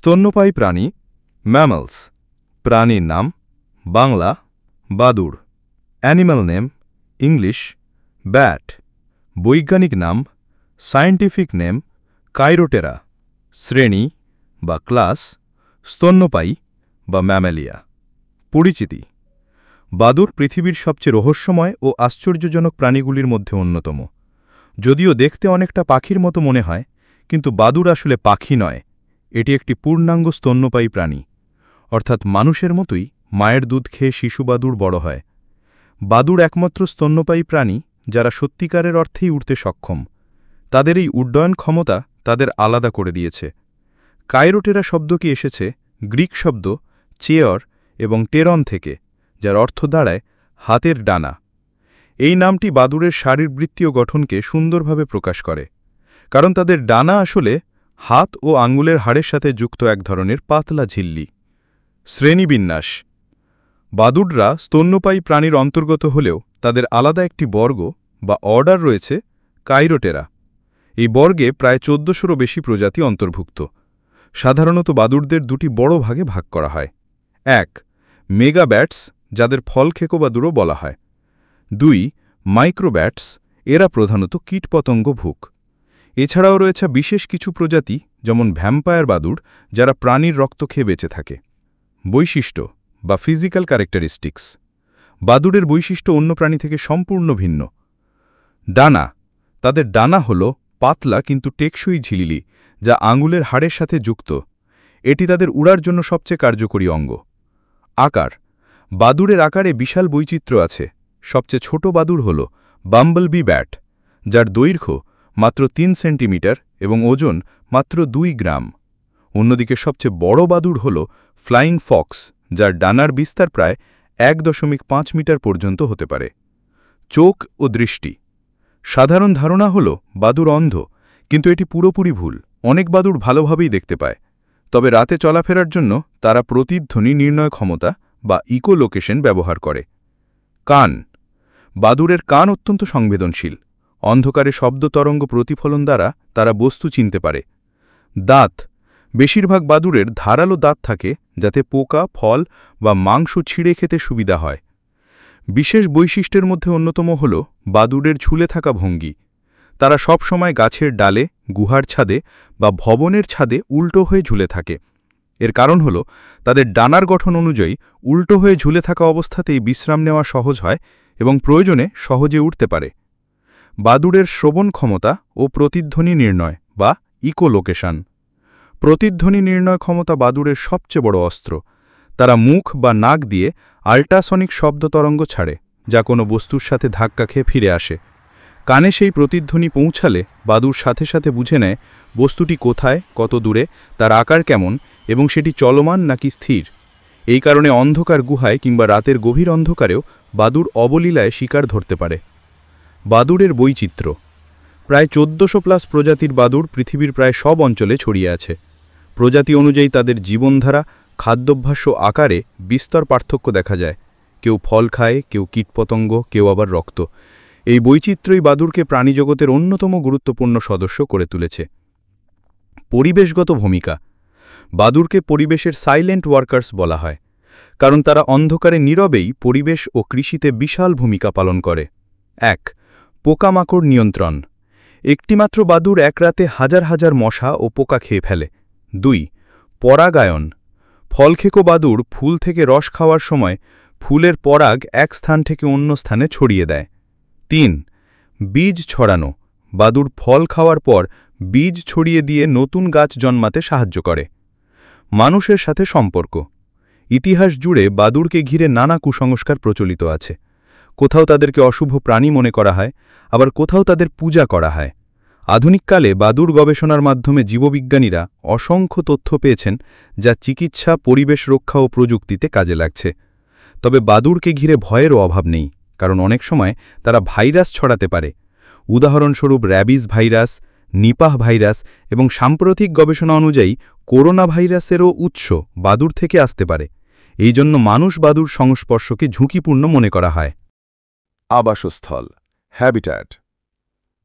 স্তন্যপায়ী প্রাণী ম্যামলস। প্রাণীর নাম বাংলা বাদুড়। Animal name English bat. বৈজ্ঞানিক নাম সায়েন্টিফিক নেম কাইরোটেরা। শ্রেণী বা ক্লাস স্তন্যপায়ী বা ম্যামেলিয়া। পরিচিতি: বাদুড় পৃথিবীর সবচেয়ে রহস্যময় ও আশ্চর্যজনক প্রাণীগুলির মধ্যে অন্যতম। যদিও দেখতে অনেকটা পাখির মতো মনে হয়, কিন্তু বাদুড় আসলে পাখি নয়, এটি একটি পূর্ণাঙ্গ স্তন্যপায়ী প্রাণী, অর্থাৎ মানুষের মতোই মায়ের দুধ খেয়ে শিশু বাদুড় বড় হয়। বাদুড় একমাত্র স্তন্যপায়ী প্রাণী যারা সত্যিকারের অর্থেই উড়তে সক্ষম। তাদের এই উড্ডয়ন ক্ষমতা তাদের আলাদা করে দিয়েছে। কাইরোটেরা শব্দটি এসেছে গ্রিক শব্দ চেয়র এবং টেরন থেকে, যার অর্থ দাঁড়ায় হাতের ডানা। এই নামটি বাদুড়ের শারীরবৃত্তীয় গঠনকে সুন্দরভাবে প্রকাশ করে, কারণ তাদের ডানা আসলে হাত ও আঙ্গুলের হাড়ের সাথে যুক্ত এক ধরনের পাতলা ঝিল্লি। শ্রেণীবিন্যাস: বাদুড়রা স্তন্যপায়ী প্রাণীর অন্তর্গত হলেও তাদের আলাদা একটি বর্গ বা অর্ডার রয়েছে, কাইরোটেরা। এই বর্গে প্রায় ১৪০০রও বেশি প্রজাতি অন্তর্ভুক্ত। সাধারণত বাদুড়দের দুটি বড় ভাগে ভাগ করা হয়। ১. মেগাব্যাটস, যাদের ফলখেকো বাদুড়ও বলা হয়। ২. মাইক্রোব্যাটস, এরা প্রধানত কীটপতঙ্গ ভুক। এছাড়াও রয়েছে বিশেষ কিছু প্রজাতি, যেমন ভ্যাম্পায়ার বাদুড়, যারা প্রাণীর রক্ত খেয়ে বেঁচে থাকে। বৈশিষ্ট্য বা ফিজিক্যাল ক্যারেক্টারিস্টিক্স: বাদুড়ের বৈশিষ্ট্য অন্য প্রাণী থেকে সম্পূর্ণ ভিন্ন। ডানা: তাদের ডানা হল পাতলা কিন্তু টেকসই ঝিলিলি, যা আঙুলের হাড়ের সাথে যুক্ত। এটি তাদের উড়ার জন্য সবচেয়ে কার্যকরী অঙ্গ। আকার: বাদুড়ের আকারে বিশাল বৈচিত্র্য আছে। সবচেয়ে ছোট বাদুড় হল বাম্বলবি ব্যাট, যার দৈর্ঘ্য মাত্র ৩ সেন্টিমিটার এবং ওজন মাত্র ২ গ্রাম। অন্যদিকে সবচেয়ে বড় বাদুড় হল ফ্লাইং ফক্স, যার ডানার বিস্তার প্রায় ১.৫ মিটার পর্যন্ত হতে পারে। চোখ ও দৃষ্টি: সাধারণ ধারণা হল বাদুড় অন্ধ, কিন্তু এটি পুরোপুরি ভুল। অনেক বাদুড় ভালোভাবেই দেখতে পায়, তবে রাতে চলাফেরার জন্য তারা প্রতিধ্বনি নির্ণয় ক্ষমতা বা ইকোলোকেশন ব্যবহার করে। কান: বাদুড়ের কান অত্যন্ত সংবেদনশীল। অন্ধকারে শব্দ তরঙ্গ প্রতিফলন দ্বারা তারা বস্তু চিনতে পারে। দাঁত: বেশিরভাগ বাদুড়ের ধারালো দাঁত থাকে, যাতে পোকা, ফল বা মাংস ছিঁড়ে খেতে সুবিধা হয়। বিশেষ বৈশিষ্ট্যের মধ্যে অন্যতম হল বাদুড়ের ঝুলে থাকা ভঙ্গি। তারা সব সময় গাছের ডালে, গুহার ছাদে বা ভবনের ছাদে উল্টো হয়ে ঝুলে থাকে। এর কারণ হল তাদের ডানার গঠন অনুযায়ী উল্টো হয়ে ঝুলে থাকা অবস্থাতেই বিশ্রাম নেওয়া সহজ হয় এবং প্রয়োজনে সহজে উঠতে পারে। বাদুড়ের শ্রবণ ক্ষমতা ও প্রতিধ্বনি নির্ণয় বা ইকোলোকেশন: প্রতিধ্বনি নির্ণয় ক্ষমতা বাদুড়ের সবচেয়ে বড় অস্ত্র। তারা মুখ বা নাক দিয়ে আল্ট্রাসনিক শব্দ তরঙ্গ ছাড়ে, যা কোনো বস্তুর সাথে ধাক্কা খেয়ে ফিরে আসে। কানে সেই প্রতিধ্বনি পৌঁছালে বাদুড় সাথে সাথে বুঝে নেয় বস্তুটি কোথায়, কত দূরে, তার আকার কেমন এবং সেটি চলমান নাকি স্থির। এই কারণে অন্ধকার গুহায় কিংবা রাতের গভীর অন্ধকারেও বাদুড় অবলীলায় শিকার ধরতে পারে। বাদুড়ের বৈচিত্র্য: প্রায় ১৪০০+ প্রজাতির বাদুড় পৃথিবীর প্রায় সব অঞ্চলে ছড়িয়ে আছে। প্রজাতি অনুযায়ী তাদের জীবনধারা, খাদ্যাভ্যাস ও আকারে বিস্তর পার্থক্য দেখা যায়। কেউ ফল খায়, কেউ কীটপতঙ্গ, কেউ আবার রক্ত। এই বৈচিত্র্যই বাদুড়কে প্রাণীজগতের অন্যতম গুরুত্বপূর্ণ সদস্য করে তুলেছে। পরিবেশগত ভূমিকা: বাদুড়কে পরিবেশের সাইলেন্ট ওয়ার্কার্স বলা হয়, কারণ তারা অন্ধকারে নীরবেই পরিবেশ ও কৃষিতে বিশাল ভূমিকা পালন করে। ১. পোকামাকড় নিয়ন্ত্রণ: একটিমাত্র বাদুড় এক রাতে হাজার হাজার মশা ও পোকা খেয়ে ফেলে। ২. পরাগায়ন: ফলখেকো বাদুড় ফুল থেকে রস খাওয়ার সময় ফুলের পরাগ এক স্থান থেকে অন্য স্থানে ছড়িয়ে দেয়। ৩. বীজ ছড়ানো: বাদুড় ফল খাওয়ার পর বীজ ছড়িয়ে দিয়ে নতুন গাছ জন্মাতে সাহায্য করে। মানুষের সাথে সম্পর্ক: ইতিহাস জুড়ে বাদুড়কে ঘিরে নানা কুসংস্কার প্রচলিত আছে। কোথাও তাদেরকে অশুভ প্রাণী মনে করা হয়, আবার কোথাও তাদের পূজা করা হয়। আধুনিককালে বাদুড় গবেষণার মাধ্যমে জীববিজ্ঞানীরা অসংখ্য তথ্য পেয়েছেন, যা চিকিৎসা, পরিবেশ রক্ষা ও প্রযুক্তিতে কাজে লাগছে। তবে বাদুড়কে ঘিরে ভয়েরও অভাব নেই, কারণ অনেক সময় তারা ভাইরাস ছড়াতে পারে। উদাহরণস্বরূপ র্যাবিস ভাইরাস, নিপাহ ভাইরাস এবং সাম্প্রতিক গবেষণা অনুযায়ী করোনা ভাইরাসেরও উৎস বাদুড় থেকে আসতে পারে। এই জন্য মানুষ বাদুড় সংস্পর্শকে ঝুঁকিপূর্ণ মনে করা হয়। আবাসস্থল হ্যাবিট্যাট: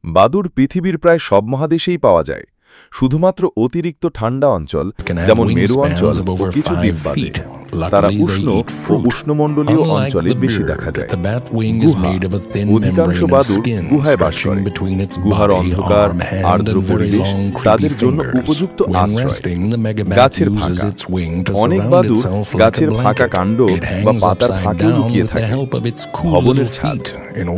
বাদুড় পৃথিবীর প্রায় সব মহাদেশেই পাওয়া যায়, শুধুমাত্র অতিরিক্ত ঠান্ডা অঞ্চল যেমন মেরু অঞ্চল ও কিছু দ্বীপ বাদে তারা উষ্ণ ও উষ্ণমণ্ডলীয় অঞ্চলে বেশি দেখা যায়। গুহা, অধিকাংশ বাদুড় গুহায় বাস করে। গুহার অন্ধকার আর্দ্র পরিবেশ তাদের জন্য উপযুক্ত আশ্রয়। গাছের ফাঁকা, অনেক বাদুড় গাছের ফাঁকা কাণ্ড বা পাতার ফাঁকে লুকিয়ে থাকে। ভবনের ছাদ,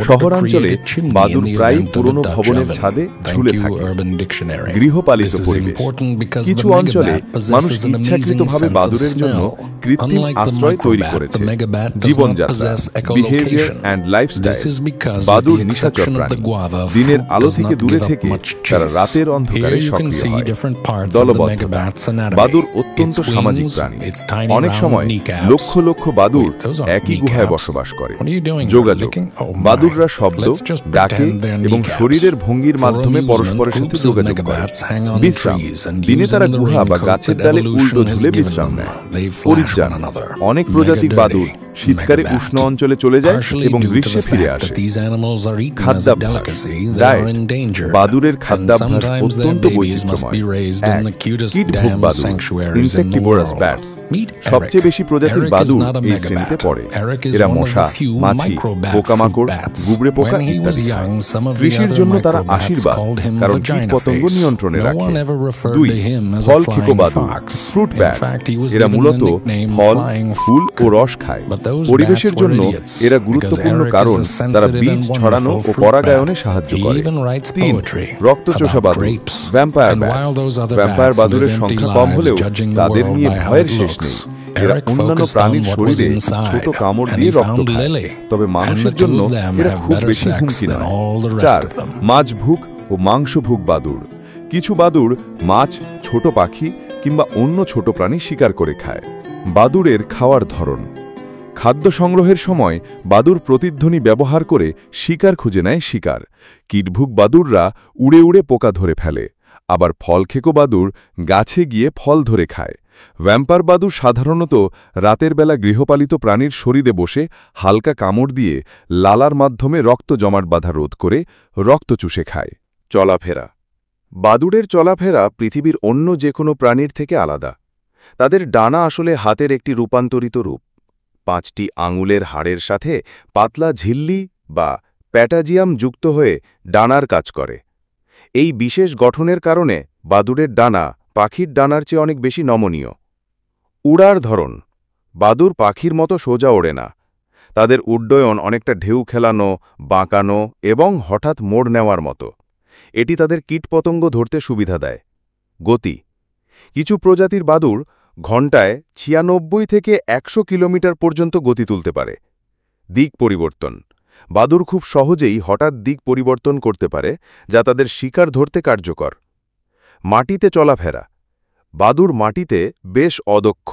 শহরাঞ্চলে বাদুড় প্রায় পুরনো ভবনের ছাদে ঝুলে থাকে। গৃহপালিত পরিবেশ, কিছু অঞ্চলে মানুষ ইচ্ছাকৃতভাবে বাদুড়ের জন্য কৃত্রিম আশ্রয় তৈরি করেছে। জীবনযাত্রা, বিহেভিয়ার অ্যান্ড লাইফস্টাইল, বাদুড় নিশাচর প্রাণী। দিনের আলো থেকে দূরে থেকে তারা রাতের অন্ধকারে সক্রিয় হয়। দলবদ্ধতা, বাদুড় অত্যন্ত সামাজিক প্রাণী। অনেক সময় লক্ষ লক্ষ বাদুড় একই গুহায় বসবাস করে। যোগাযোগ, বাদুড়রা শব্দ, ডাকে এবং শরীরের ভঙ্গির মাধ্যমে পরস্পরের সাথে যোগাযোগ করে। বিশ্রাম, দিনে তারা গুহা বা গাছের ডালে উল্টো ঝুলে বিশ্রাম নেয়। পরিত্রাণ, অনেক প্রজাতির বাদুড় শীতকালে উষ্ণ অঞ্চলে চলে যায় এবং গ্রীষ্মে ফিরে আসে। খাদ্যাভ্যাস, ডায়েট, বাদুড়ের খাদ্যাভ্যাস অত্যন্ত বৈচিত্র্যময়। কীটভোগ বাদুড়, ইনসেক্টিভোরাস ব্যাটস, সবচেয়ে বেশি প্রজাতির বাদুড় এই শ্রেণীতে পড়ে। এরা মশা, মাছি, পোকামাকড়, গুবরে পোকা ইত্যাদি খায়। কৃষির জন্য তারা আশীর্বাদ, কারণ কীটপতঙ্গ নিয়ন্ত্রণে রাখে। 2. ফল খেকো বাদুড়, ফ্রুট ব্যাটস, এরা মূলত ফল, ফুল ও রস খায়। পরিবেশের জন্য এরা গুরুত্বপূর্ণ কারণ তারা বীজ ছড়ানো ও পরাগায়নে সাহায্য করে। 3. রক্তচোষা বাদুড়, ভ্যাম্পায়ার ব্যাটস। ভ্যাম্পায়ার বাদুড়ের সংখ্যা কম হলেও তাদের নিয়ে ভয়ের শেষ নেই। এরা অন্যান্য প্রাণীর শরীরে ছোট কামড় দিয়ে রক্ত খায়, তবে মানুষের জন্য এরা খুব বেশি হুমকি নয়। 4. মাছভুক ও মাংসভুক বাদুড়, কিছু বাদুড় মাছ, ছোট পাখি কিংবা অন্য ছোট প্রাণী শিকার করে খায়। বাদুড়ের খাওয়ার ধরন, খাদ্য সংগ্রহের সময় বাদুড় প্রতিধ্বনি ব্যবহার করে শিকার খুঁজে নেয় শিকার। কীটভুক বাদুড়রা উড়ে উড়ে পোকা ধরে ফেলে, আবার ফল খেকো বাদুড় গাছে গিয়ে ফল ধরে খায়। ভ্যাম্পার বাদুড় সাধারণত রাতের বেলা গৃহপালিত প্রাণীর শরীরে বসে হালকা কামড় দিয়ে লালার মাধ্যমে রক্ত জমাট বাঁধা রোধ করে রক্ত চুষে খায়। চলাফেরা, বাদুড়ের চলাফেরা পৃথিবীর অন্য যে কোনো প্রাণীর থেকে আলাদা। তাদের ডানা আসলে হাতের একটি রূপান্তরিত রূপ। 5টি আঙুলের হাড়ের সাথে পাতলা ঝিল্লি বা প্যাটাজিয়াম যুক্ত হয়ে ডানার কাজ করে। এই বিশেষ গঠনের কারণে বাদুড়ের ডানা পাখির ডানার চেয়ে অনেক বেশি নমনীয়। উড়ার ধরন, বাদুড় পাখির মতো সোজা ওড়ে না। তাদের উড্ডয়ন অনেকটা ঢেউ খেলানো, বাঁকানো এবং হঠাৎ মোড় নেওয়ার মতো। এটি তাদের কীটপতঙ্গ ধরতে সুবিধা দেয়। গতি, কিছু প্রজাতির বাদুড় ঘণ্টায় 96 থেকে 100 কিলোমিটার পর্যন্ত গতি তুলতে পারে। দিক পরিবর্তন, বাদুড় খুব সহজেই হঠাৎ দিক পরিবর্তন করতে পারে, যা তাদের শিকার ধরতে কার্যকর। মাটিতে চলাফেরা, বাদুড় মাটিতে বেশ অদক্ষ,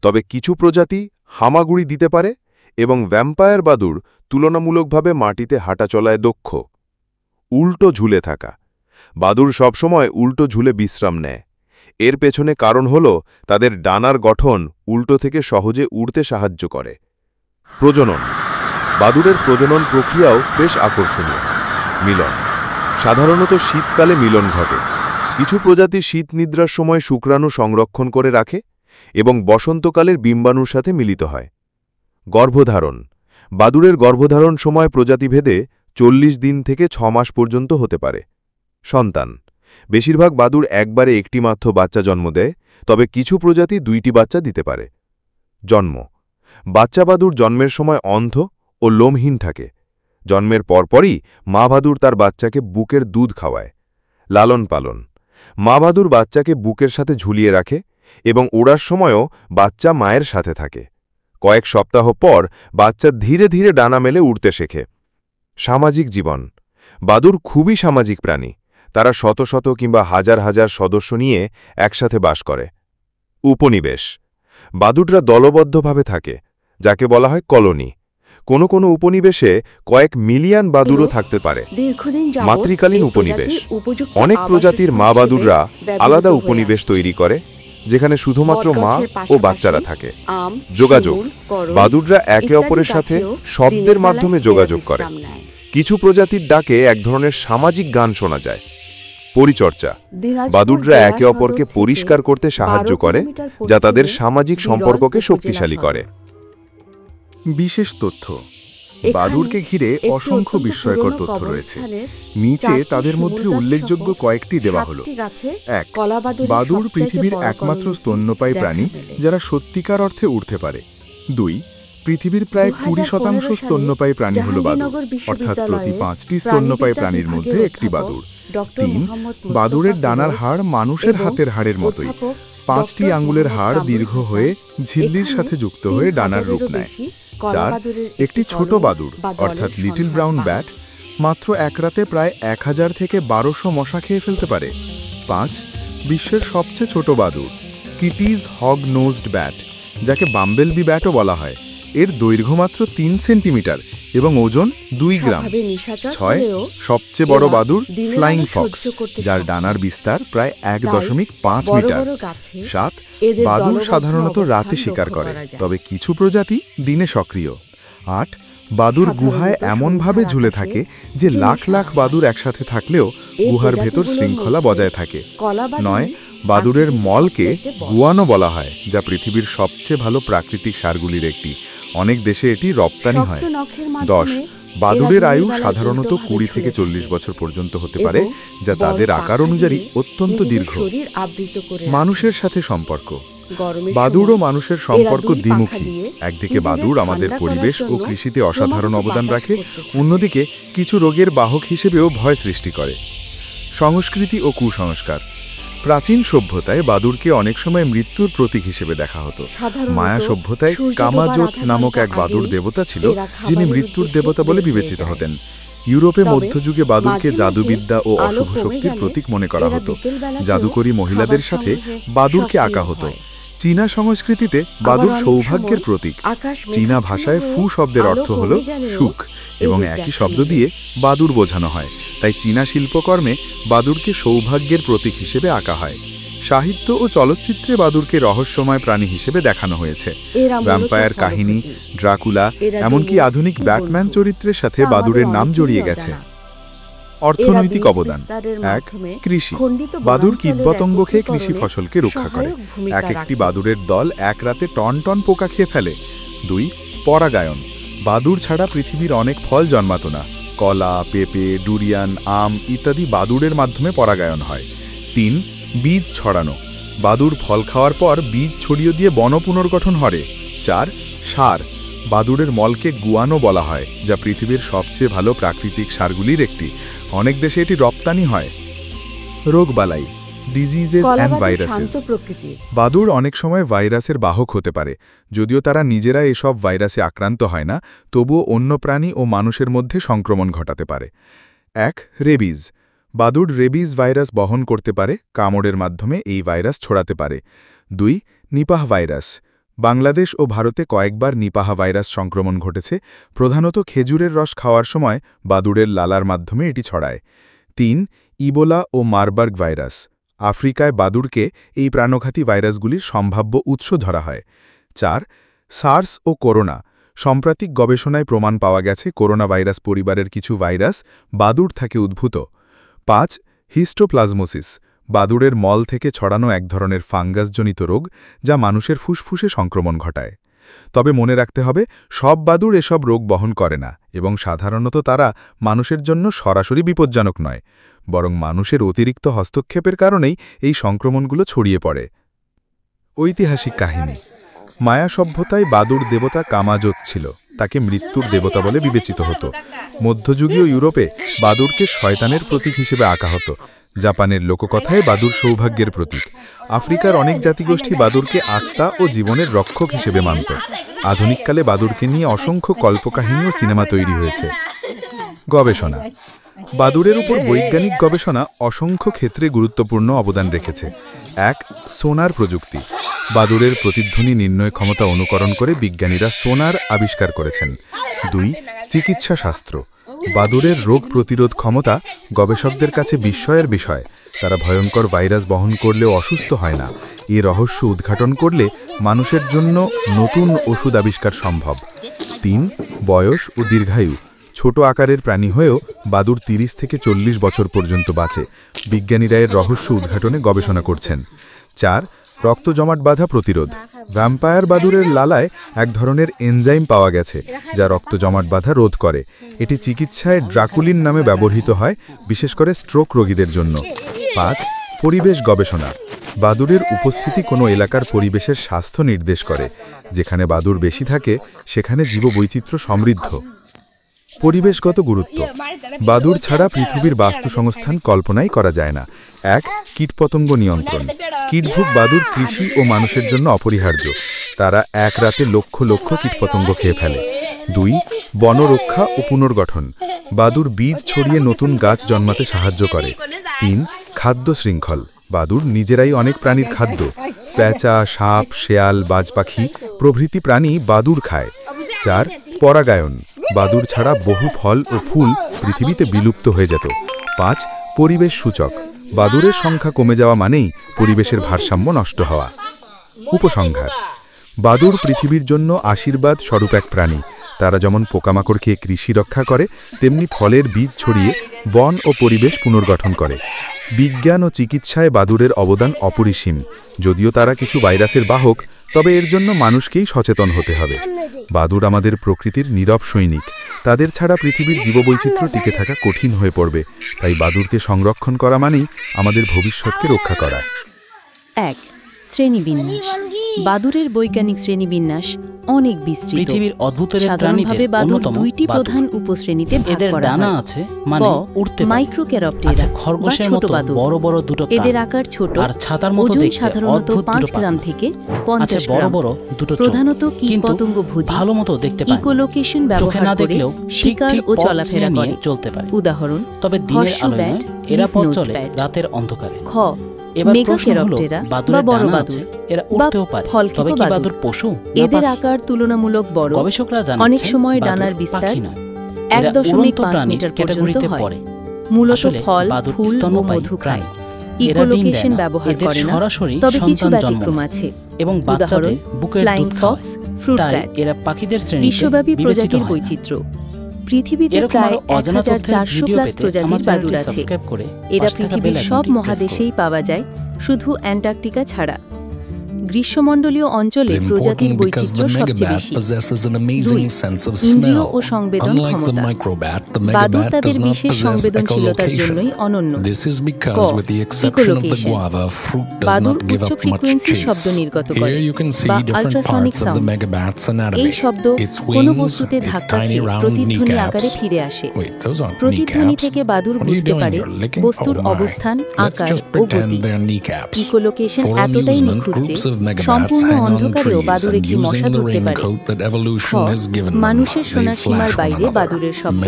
তবে কিছু প্রজাতি হামাগুড়ি দিতে পারে এবং ভ্যাম্পায়ার বাদুড় তুলনামূলকভাবে মাটিতে হাঁটাচলায় দক্ষ। উল্টো ঝুলে থাকা, বাদুড় সবসময় উল্টো ঝুলে বিশ্রাম নেয়। এর পেছনে কারণ হল তাদের ডানার গঠন উল্টো থেকে সহজে উড়তে সাহায্য করে। প্রজনন, বাদুড়ের প্রজনন প্রক্রিয়াও বেশ আকর্ষণীয়। মিলন, সাধারণত শীতকালে মিলন ঘটে। কিছু প্রজাতি শীত নিদ্রার সময় শুক্রাণু সংরক্ষণ করে রাখে এবং বসন্তকালের ডিম্বাণুর সাথে মিলিত হয়। গর্ভধারণ, বাদুড়ের গর্ভধারণ সময় প্রজাতিভেদে 40 দিন থেকে 6 মাস পর্যন্ত হতে পারে। সন্তান, বেশিরভাগ বাদুড় একবারে একটি মাত্র বাচ্চা জন্ম দেয়, তবে কিছু প্রজাতি 2টি বাচ্চা দিতে পারে। জন্ম, বাচ্চা বাদুড় জন্মের সময় অন্ধ ও লোমহীন থাকে। জন্মের পরপরই মা বাদুড় তার বাচ্চাকে বুকের দুধ খাওয়ায়। লালন পালন, মা বাদুড় বাচ্চাকে বুকের সাথে ঝুলিয়ে রাখে এবং ওড়ার সময়ও বাচ্চা মায়ের সাথে থাকে। কয়েক সপ্তাহ পর বাচ্চা ধীরে ধীরে ডানা মেলে উড়তে শেখে। সামাজিক জীবন, বাদুড় খুবই সামাজিক প্রাণী। তারা শত শত কিংবা হাজার হাজার সদস্য নিয়ে একসাথে বাস করে। উপনিবেশ, বাদুড়রা দলবদ্ধভাবে থাকে, যাকে বলা হয় কলোনি। কোনো কোনো উপনিবেশে কয়েক মিলিয়ন বাদুড়ও থাকতে পারে। মাতৃকালীন উপনিবেশ, অনেক প্রজাতির মা বাদুড়রা আলাদা উপনিবেশ তৈরি করে, যেখানে শুধুমাত্র মা ও বাচ্চারা থাকে। যোগাযোগ, বাদুড়রা একে অপরের সাথে শব্দের মাধ্যমে যোগাযোগ করে। কিছু প্রজাতির ডাকে এক ধরনের সামাজিক গান শোনা যায়। পরিচর্যা। বাদুড়রা একে অপরকে পরিষ্কার করতে সাহায্য করে, যা তাদের সামাজিক সম্পর্ককে শক্তিশালী করে। বিশেষ তথ্য: বাদুড়কে ঘিরে অসংখ্য বিস্ময়কর তথ্য রয়েছে। নিচে তাদের মধ্যে উল্লেখযোগ্য কয়েকটি দেওয়া হলো। 1. বাদুড় পৃথিবীর একমাত্র স্তন্যপায়ী প্রাণী যারা সত্যিকার অর্থে উড়তে পারে। 2. পৃথিবীর প্রায় 20% স্তন্যপায়ী প্রাণী হল বাদুড়, অর্থাৎ প্রতি 5টি স্তন্যপায়ী প্রাণীর মধ্যে একটি বাদুড়। 3. বাদুড়ের ডানার হাড় মানুষের হাতের হাড়ের মতোই। 5টি আঙ্গুলের হাড় দীর্ঘ হয়ে ঝিল্লির সাথে যুক্ত হয়ে ডানার রূপ নেয়। 4. একটি ছোট বাদুড় অর্থাৎ লিটল ব্রাউন ব্যাট মাত্র এক রাতে প্রায় 1000 থেকে 1200 মশা খেয়ে ফেলতে পারে। 5. বিশ্বের সবচেয়ে ছোট বাদুড় কিটিজ হগ নোজড ব্যাট, যাকে বাম্বেলবি ব্যাটও বলা হয়। এর দৈর্ঘ্য মাত্র 3 সেন্টিমিটার এবং ওজন 2 গ্রাম। 6. সবচেয়ে বড় বাদুড় ফ্লাইং ফক্স, যার ডানার বিস্তার প্রায় 1.5 মিটার। 7. বাদুড় সাধারণত রাতে শিকার করে, তবে কিছু প্রজাতি দিনে সক্রিয়। 8. বাদুড় গুহায় এমনভাবে ঝুলে থাকে যে লাখ লাখ বাদুড় একসাথে থাকলেও গুহার ভেতর শৃঙ্খলা বজায় থাকে। 9. বাদুড়ের মলকে গুয়ানো বলা হয়, যা পৃথিবীর সবচেয়ে ভালো প্রাকৃতিক সারগুলির একটি। অনেক দেশে এটি রপ্তানি হয়। 10. বাদুড়ের আয়ু সাধারণত 20 থেকে 40 বছর পর্যন্ত হতে পারে, যা তাদের আকার অনুযায়ী অত্যন্ত দীর্ঘ। মানুষের সাথে সম্পর্ক: বাদুড় ও মানুষের সম্পর্ক দ্বিমুখী। একদিকে বাদুড় আমাদের পরিবেশ ও কৃষিতে অসাধারণ অবদান রাখে, অন্যদিকে কিছু রোগের বাহক হিসেবেও ভয় সৃষ্টি করে। সংস্কৃতি ও কুসংস্কার: প্রাচীন সভ্যতায় বাদুড়কে অনেক সময় মৃত্যুর প্রতীক হিসেবে দেখা হতো। মায়া সভ্যতায় কামাজোত নামক এক বাদুড় দেবতা ছিল, যিনি মৃত্যুর দেবতা বলে বিবেচিত হতেন। ইউরোপে মধ্যযুগে বাদুড়কে জাদুবিদ্যা ও অশুভ শক্তির প্রতীক মনে করা হতো। জাদুকরী মহিলাদের সাথে বাদুড়কে আঁকা হতো। চীনা সংস্কৃতিতে বাদুড় সৌভাগ্যের প্রতীক। চীনা ভাষায় ফু শব্দের অর্থ হল সুখ, এবং একই শব্দ দিয়ে বাদুড় বোঝানো হয়, তাই চীনা শিল্পকর্মে বাদুড়কে সৌভাগ্যের প্রতীক হিসেবে আঁকা হয়। সাহিত্য ও চলচ্চিত্রে বাদুড়কে রহস্যময় প্রাণী হিসেবে দেখানো হয়েছে। ভ্যাম্পায়ার কাহিনী, ড্রাকুলা, এমনকি আধুনিক ব্যাটম্যান চরিত্রের সাথে বাদুড়ের নাম জড়িয়ে গেছে। অর্থনৈতিক অবদান: 1. কৃষি: বাদুড় কীটপতঙ্গ খেয়ে কৃষি ফসলকে রক্ষা করে। একটি বাদুড়ের দল এক রাতে টন টন পোকা খেয়ে ফেলে। 2. পরাগায়ন: বাদুড় ছাড়া পৃথিবীর অনেক ফল জন্মাতো না। কলা, পেঁপে, ডুরিয়ান, আম ইত্যাদি বাদুড়ের মাধ্যমে পরাগায়ন হয়। 3. বীজ ছড়ানো: বাদুড় ফল খাওয়ার পর বীজ ছড়িয়ে দিয়ে বন পুনর্গঠন করে। 4. সার: বাদুড়ের মলকে গুয়ানো বলা হয়, যা পৃথিবীর সবচেয়ে ভালো প্রাকৃতিক সারগুলির একটি। অনেক দেশে এটি রপ্তানি হয়। রোগবালাই: ডিজিজেস অ্যান্ড ভাইরাসেস: বাদুড় অনেক সময় ভাইরাসের বাহক হতে পারে। যদিও তারা নিজেরা এসব ভাইরাসে আক্রান্ত হয় না, তবুও অন্য প্রাণী ও মানুষের মধ্যে সংক্রমণ ঘটাতে পারে। 1. রেবিজ: বাদুড় রেবিজ ভাইরাস বহন করতে পারে, কামড়ের মাধ্যমে এই ভাইরাস ছড়াতে পারে। 2. নিপাহ ভাইরাস: বাংলাদেশ ও ভারতে কয়েকবার নিপাহ ভাইরাস সংক্রমণ ঘটেছে, প্রধানত খেজুরের রস খাওয়ার সময় বাদুড়ের লালার মাধ্যমে এটি ছড়ায়। 3. ইবোলা ও মারবার্গ ভাইরাস: আফ্রিকায় বাদুড়কে এই প্রাণঘাতী ভাইরাসগুলির সম্ভাব্য উৎস ধরা হয়। 4. সার্স ও করোনা: সাম্প্রতিক গবেষণায় প্রমাণ পাওয়া গেছে করোনা ভাইরাস পরিবারের কিছু ভাইরাস বাদুড় থেকে উদ্ভূত। 5. হিস্টোপ্লাজমোসিস: বাদুড়ের মল থেকে ছড়ানো এক ধরনের ফাঙ্গাসজনিত রোগ, যা মানুষের ফুসফুসে সংক্রমণ ঘটায়। তবে মনে রাখতে হবে, সব বাদুড় এসব রোগ বহন করে না, এবং সাধারণত তারা মানুষের জন্য সরাসরি বিপজ্জনক নয়, বরং মানুষের অতিরিক্ত হস্তক্ষেপের কারণেই এই সংক্রমণগুলো ছড়িয়ে পড়ে। ঐতিহাসিক কাহিনী: মায়া সভ্যতায় বাদুড় দেবতা কামাজোত ছিল, তাকে মৃত্যুর দেবতা বলে বিবেচিত হতো। মধ্যযুগীয় ইউরোপে বাদুড়কে শয়তানের প্রতীক হিসেবে আঁকা হতো। জাপানের লোককথায় বাদুড় সৌভাগ্যের প্রতীক। আফ্রিকার অনেক জাতিগোষ্ঠী বাদুড়কে আত্মা ও জীবনের রক্ষক হিসেবে মানত। আধুনিককালে বাদুড়কে নিয়ে অসংখ্য কল্পকাহিনী ও সিনেমা তৈরি হয়েছে। গবেষণা: বাদুড়ের উপর বৈজ্ঞানিক গবেষণা অসংখ্য ক্ষেত্রে গুরুত্বপূর্ণ অবদান রেখেছে। 1. সোনার প্রযুক্তি: বাদুড়ের প্রতিধ্বনি নির্ণয় ক্ষমতা অনুকরণ করে বিজ্ঞানীরা সোনার আবিষ্কার করেছেন। 2. চিকিৎসা শাস্ত্র: বাদুড়ের রোগ প্রতিরোধ ক্ষমতা গবেষকদের কাছে বিস্ময়ের বিষয়। তারা ভয়ঙ্কর ভাইরাস বহন করলেও অসুস্থ হয় না। এই রহস্য উদ্ঘাটন করলে মানুষের জন্য নতুন ওষুধ আবিষ্কার সম্ভব। 3. বয়স ও দীর্ঘায়ু: ছোট আকারের প্রাণী হয়েও বাদুড় 30 থেকে 40 বছর পর্যন্ত বাঁচে। বিজ্ঞানীরা এর রহস্য উদ্ঘাটনে গবেষণা করছেন। 4. রক্ত জমাট বাঁধা প্রতিরোধ। ভ্যাম্পায়ার বাদুড়ের লালায় এক ধরনের এনজাইম পাওয়া গেছে যা রক্ত জমাট বাঁধা রোধ করে। এটি চিকিৎসায় ড্রাকুলিন নামে ব্যবহৃত হয়, বিশেষ করে স্ট্রোক রোগীদের জন্য। 5. পরিবেশ গবেষণা। বাদুড়ের উপস্থিতি কোনো এলাকার পরিবেশের স্বাস্থ্য নির্দেশ করে। যেখানে বাদুড় বেশি থাকে সেখানে জীববৈচিত্র্য সমৃদ্ধ। পরিবেশগত গুরুত্ব। বাদুড় ছাড়া পৃথিবীর বাস্তুসংস্থান কল্পনাই করা যায় না। 1. কীটপতঙ্গ নিয়ন্ত্রণ। কীটভোগ বাদুড় কৃষি ও মানুষের জন্য অপরিহার্য। তারা এক রাতে লক্ষ লক্ষ কীটপতঙ্গ খেয়ে ফেলে। 2. বনরক্ষা ও পুনর্গঠন। বাদুড় বীজ ছড়িয়ে নতুন গাছ জন্মাতে সাহায্য করে। 3. খাদ্য শৃঙ্খল। বাদুড় নিজেরাই অনেক প্রাণীর খাদ্য। পেঁচা, সাপ, শেয়াল, বাজপাখি প্রভৃতি প্রাণী বাদুড় খায়। 4. পরাগায়ন। বাদুড় ছাড়া বহু ফল ও ফুল পৃথিবীতে বিলুপ্ত হয়ে যেত। 5. পরিবেশ সূচক। বাদুড়ের সংখ্যা কমে যাওয়া মানেই পরিবেশের ভারসাম্য নষ্ট হওয়া। উপসংহার। বাদুড় পৃথিবীর জন্য আশীর্বাদ স্বরূপ এক প্রাণী। তারা যেমন পোকামাকড় খেয়ে কৃষি রক্ষা করে, তেমনি ফলের বীজ ছড়িয়ে বন ও পরিবেশ পুনর্গঠন করে। বিজ্ঞান ও চিকিৎসায় বাদুড়ের অবদান অপরিসীম। যদিও তারা কিছু ভাইরাসের বাহক, তবে এর জন্য মানুষকেই সচেতন হতে হবে। বাদুড় আমাদের প্রকৃতির নীরব সৈনিক। তাদের ছাড়া পৃথিবীর জীববৈচিত্র্য টিকে থাকা কঠিন হয়ে পড়বে। তাই বাদুড়কে সংরক্ষণ করা মানেই আমাদের ভবিষ্যৎকে রক্ষা করা। 1. শ্রেণীবিন্যাস। বাদুড়ের বৈজ্ঞানিক শ্রেণীবিন্যাস অনেক বিস্তৃত। পৃথিবীর অদ্ভুতের সাধারণভাবে বাদুড় দুইটি প্রধান উপশ্রেণীতে ভাগ করা হয়। আছে মানে উড়তে পারে। মাইক্রোক্যারপ্টেরা বা ছোট বাদুড়। বড় বড় দুটো কান। এদের আকার ছোট আর ছাতার মতো ওজন দেখতে। সাধারণত 5 গ্রাম থেকে 50 গ্রাম। বড় দুটো চোখ। প্রধানত কীটপতঙ্গ ভোজী। ভালোমতো দেখতে পায়। ইকোলোকেশন ব্যবহার করে শিকার ও চলাফেরা করে। চলতে পারে। উদাহরণ, তবে দিনের আলোয় নয়, এরা পথ চলে ব্যাট। রাতের অন্ধকারে। খ. মেগাক্যারপ্টেরা বা বড় বাদুড় এরা উড়তেও পারে। তবে কি বাদুড় পশু? এদের আকার তুলনামূলক বড়। গবেষকরা জানাচ্ছেন অনেক সময় ডানার বিস্তার 1.5 মিটার পর্যন্ত হয়। মূলত ফল, ফুল ও মধু খায়। ইকোলোকেশন ব্যবহার করে না, তবে কিছু ব্যতিক্রম আছে। এবং বাচ্চাদের বুকের ফ্লাইং দুধ ফক্স, ফ্রুট খায়। ব্যাট। এরা পাখিদের শ্রেণীতে বিশ্বব্যাপী বিবেচিত প্রজাতির হয়। বৈচিত্র্য। পৃথিবীতে প্রায় 1400+ প্রজাতির বাদুড় আছে। এরা পৃথিবীর সব মহাদেশেই পাওয়া যায়, শুধু অ্যান্টার্কটিকা ছাড়া। গ্রীষ্মমণ্ডলীয় অঞ্চলে প্রজাতির বৈচিত্র্য সবচেয়ে বেশি। 2. ইন্দ্রিয় ও সংবেদন ক্ষমতা। বাদুড় তাদের বিশেষ সংবেদনশীলতার জন্যই অনন্য। ক. ইকোলোকেশন। বাদুড় উচ্চ ফ্রিকোয়েন্সি শব্দ নির্গত করে বা আল্ট্রাসনিক সাউন্ড। এই শব্দ কোনো বস্তুতে ধাক্কা খেয়ে প্রতিধ্বনি আকারে ফিরে আসে। প্রতিধ্বনি থেকে বাদুড় বুঝতে পারে বস্তুর অবস্থান, আকার ও গতি। ইকোলোকেশন এতটাই নিখুঁত যে সম্পূর্ণ অন্ধকারেও বাদুড় একটি মশা ধরতে পারে। খ. মানুষের শোনার সীমার বাইরে বাদুড়ের শব্দ।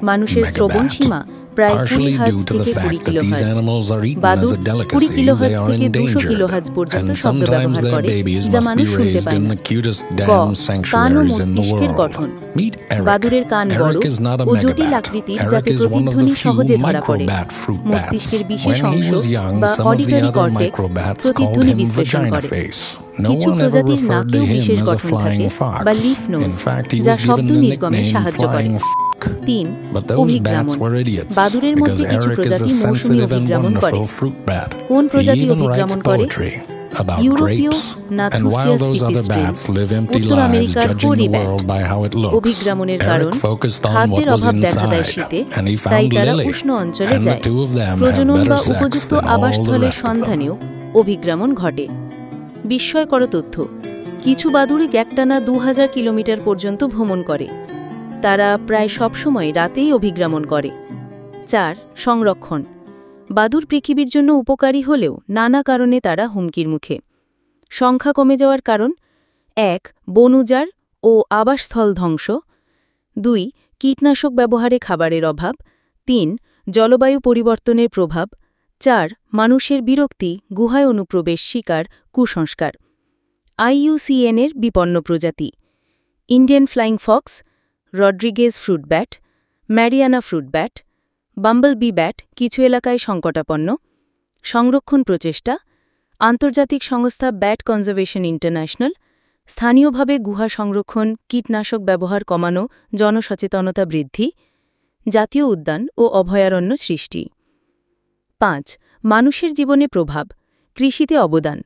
মানুষের শ্রবণ সীমা প্রায় 20 হার্জ থেকে 20 কিলোহার্জ। বাদুড় 20 কিলোহার্জ থেকে 200 কিলোহার্জ পর্যন্ত শব্দ ব্যবহার করে, যা মানুষ শুনতে পায় না। ক. কান ও মস্তিষ্কের গঠন। বাদুড়ের কান বড় ও জটিল আকৃতির, যাতে প্রতিধ্বনি সহজে ধরা পড়ে। মস্তিষ্কের বিশেষ অংশ বা অডিটরি কর্টেক্স প্রতিধ্বনি বিশ্লেষণ করে। কিছু প্রজাতির নাকেও বিশেষ গঠন থাকে বা লিফ নোজ, যা শব্দ নির্গমে সাহায্য করে। 3. অভিগ্রামন। বাদুড়ের মধ্যে কিছু প্রজাতি মৌসুমী অভিগ্রামন করে। কোন প্রজাতি অভিগ্রামন করে? ইউরোপীয় নাথুসিয়াস পিথিস্ট্রিন্স, উত্তর আমেরিকার কোরি ব্যাট। অভিগ্রামনের কারণ, খাদ্যের অভাব দেখা দেয় শীতে, তাই তারা উষ্ণ অঞ্চলে যায়। প্রজনন বা উপযুক্ত আবাসস্থলের সন্ধানেও অভিগ্রামন ঘটে। বিস্ময়কর তথ্য, কিছু বাদুড় একটানা 2000 কিলোমিটার পর্যন্ত ভ্রমণ করে। তারা প্রায় সবসময় রাতেই অভিগ্রামন করে। 4. সংরক্ষণ। বাদুড় পৃথিবীর জন্য উপকারী হলেও নানা কারণে তারা হুমকির মুখে। সংখ্যা কমে যাওয়ার কারণ: 1. বন উজাড় ও আবাসস্থল ধ্বংস। 2. কীটনাশক ব্যবহারে খাবারের অভাব। 3. জলবায়ু পরিবর্তনের প্রভাব। 4. মানুষের বিরক্তি, গুহায় অনুপ্রবেশ, শিকার, কুসংস্কার। IUCN এর বিপন্ন প্রজাতি: Indian flying fox, Rodrigues fruit bat, Mariana fruit bat, bumble bee bat কিছু এলাকায় সংকটাপন্ন। সংরক্ষণ প্রচেষ্টা: আন্তর্জাতিক সংস্থা ব্যাট কনজারভেশন ইন্টারন্যাশনাল, স্থানীয়ভাবে গুহা সংরক্ষণ, কীটনাশক ব্যবহার কমানো, জনসচেতনতা বৃদ্ধি, জাতীয় উদ্যান ও অভয়ারণ্য সৃষ্টি। ৫. মানুষের জীবনে প্রভাব, কৃষিতে অবদান।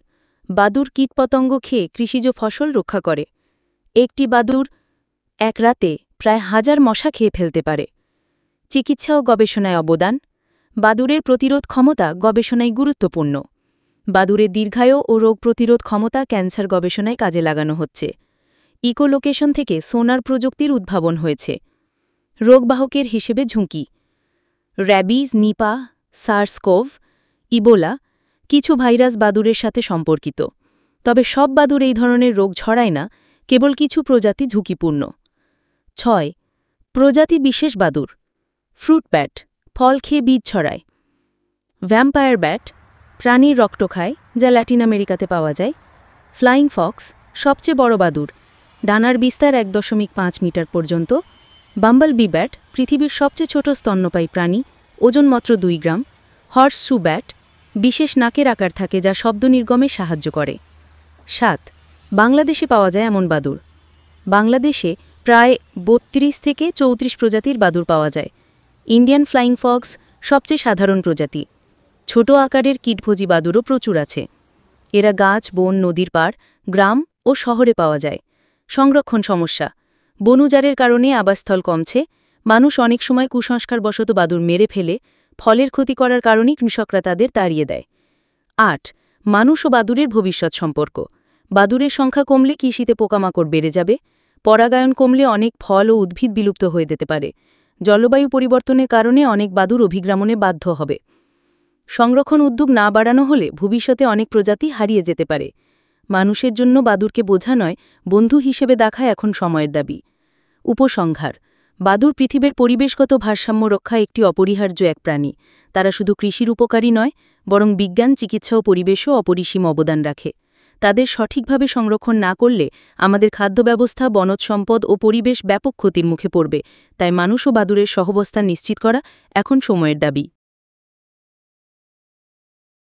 বাদুড় কীটপতঙ্গ খেয়ে কৃষিজ ফসল রক্ষা করে। একটি বাদুড় এক রাতে প্রায় 1000 মশা খেয়ে ফেলতে পারে। চিকিৎসা ও গবেষণায় অবদান। বাদুড়ের প্রতিরোধ ক্ষমতা গবেষণায় গুরুত্বপূর্ণ। বাদুড়ের দীর্ঘায়ু ও রোগ প্রতিরোধ ক্ষমতা ক্যান্সার গবেষণায় কাজে লাগানো হচ্ছে। ইকোলোকেশন থেকে সোনার প্রযুক্তির উদ্ভাবন হয়েছে। রোগবাহকের হিসেবে ঝুঁকি। র্যাবিজ, নিপা, সার্স-কোভ, ইবোলা কিছু ভাইরাস বাদুড়ের সাথে সম্পর্কিত। তবে সব বাদুড় এই ধরনের রোগ ছড়ায় না, কেবল কিছু প্রজাতি ঝুঁকিপূর্ণ। ৬. প্রজাতি বিশেষ বাদুড়। ফ্রুট ব্যাট, ফল খেয়ে বীজ ছড়ায়। ভ্যাম্পায়ার ব্যাট, প্রাণীর রক্ত খায়, যা ল্যাটিন আমেরিকাতে পাওয়া যায়। ফ্লাইং ফক্স, সবচেয়ে বড় বাদুড়, ডানার বিস্তার ১.৫ মিটার পর্যন্ত। বাম্বলবি ব্যাট, পৃথিবীর সবচেয়ে ছোট স্তন্যপায়ী প্রাণী, ওজন মাত্র 2 গ্রাম। হর্সশু ব্যাট, বিশেষ নাকের আকার থাকে যা শব্দ নির্গমে সাহায্য করে। ৭. বাংলাদেশে পাওয়া যায় এমন বাদুড়। বাংলাদেশে প্রায় ৩২ থেকে ৩৪ প্রজাতির বাদুড় পাওয়া যায়। ইন্ডিয়ান ফ্লাইং ফক্স সবচেয়ে সাধারণ প্রজাতি। ছোট আকারের কীটভোজী বাদুড়ও প্রচুর আছে। এরা গাছ, বন, নদীর পাড়, গ্রাম ও শহরে পাওয়া যায়। সংরক্ষণ সমস্যা, বন উজাড়ের কারণে আবাসস্থল কমছে। মানুষ অনেক সময় কুসংস্কারবশত বাদুড় মেরে ফেলে, ফলের ক্ষতি করার কারণেই কৃষকরা তাদের তাড়িয়ে দেয়। ৮. মানুষ ও বাদুড়ের ভবিষ্যৎ সম্পর্ক। বাদুড়ের সংখ্যা কমলে কৃষিতে পোকামাকড় বেড়ে যাবে। পরাগায়ন কমলে অনেক ফল ও উদ্ভিদ বিলুপ্ত হয়ে যেতে পারে। জলবায়ু পরিবর্তনের কারণে অনেক বাদুড় অভিগ্রামনে বাধ্য হবে। সংরক্ষণ উদ্যোগ না বাড়ানো হলে ভবিষ্যতে অনেক প্রজাতি হারিয়ে যেতে পারে। মানুষের জন্য বাদুড়কে বোঝা নয়, বন্ধু হিসেবে দেখা এখন সময়ের দাবি। উপসংহার, বাদুড় পৃথিবীর পরিবেশগত ভারসাম্য রক্ষায় একটি অপরিহার্য এক প্রাণী। তারা শুধু কৃষির উপকারী নয়, বরং বিজ্ঞান, চিকিৎসা ও পরিবেশও অপরিসীম অবদান রাখে। তাদের সঠিকভাবে সংরক্ষণ না করলে আমাদের খাদ্য ব্যবস্থা, বনজ সম্পদ ও পরিবেশ ব্যাপক ক্ষতির মুখে পড়বে। তাই মানুষ ও বাদুড়ের সহাবস্থান নিশ্চিত করা এখন সময়ের দাবি।